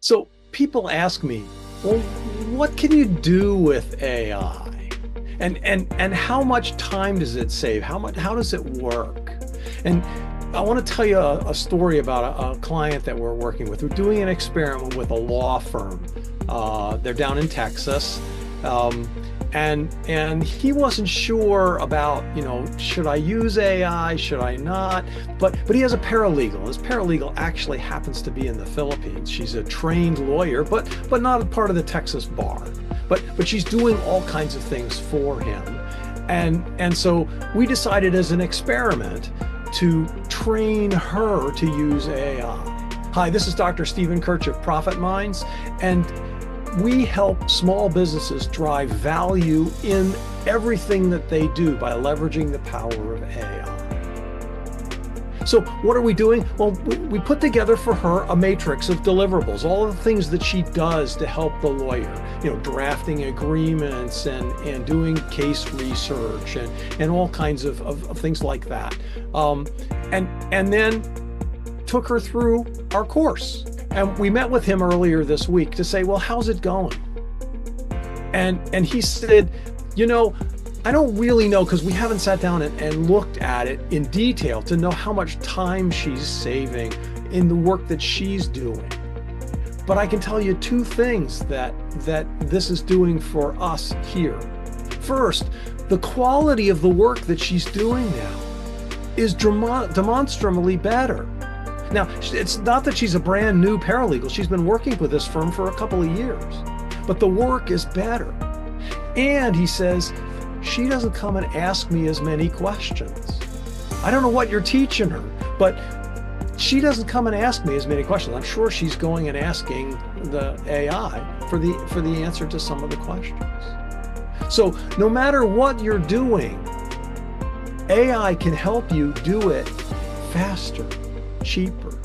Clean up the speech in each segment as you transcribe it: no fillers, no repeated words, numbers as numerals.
So people ask me, well, what can you do with AI? And how much time does it save? How does it work? And I want to tell you a story about a client that we're working with. We're doing an experiment with a law firm. They're down in Texas. And he wasn't sure about, should I use AI? Should I not? But he has a paralegal. His paralegal actually happens to be in the Philippines. She's a trained lawyer, but not a part of the Texas bar. But she's doing all kinds of things for him. And so we decided as an experiment to train her to use AI. Hi, this is Dr. Stephen Kirch of Profit Minds, and we help small businesses drive value in everything that they do by leveraging the power of AI. So what are we doing? Well, we put together for her a matrix of deliverables, all of the things that she does to help the lawyer, drafting agreements and doing case research and all kinds of things like that. And then took her through our course. And we met with him earlier this week to say, well, how's it going? And he said, I don't really know, because we haven't sat down and looked at it in detail to know how much time she's saving in the work that she's doing. But I can tell you two things that this is doing for us here. First, the quality of the work that she's doing now is demonstrably better. Now, it's not that she's a brand new paralegal. She's been working with this firm for a couple of years, but the work is better. And he says, she doesn't come and ask me as many questions. I don't know what you're teaching her, but she doesn't come and ask me as many questions. I'm sure she's going and asking the AI for the answer to some of the questions. So no matter what you're doing, AI can help you do it faster, cheaper,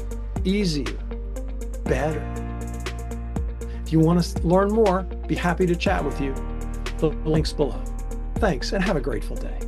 easier, better. If you want to learn more, be happy to chat with you. The link's below. Thanks, and have a grateful day.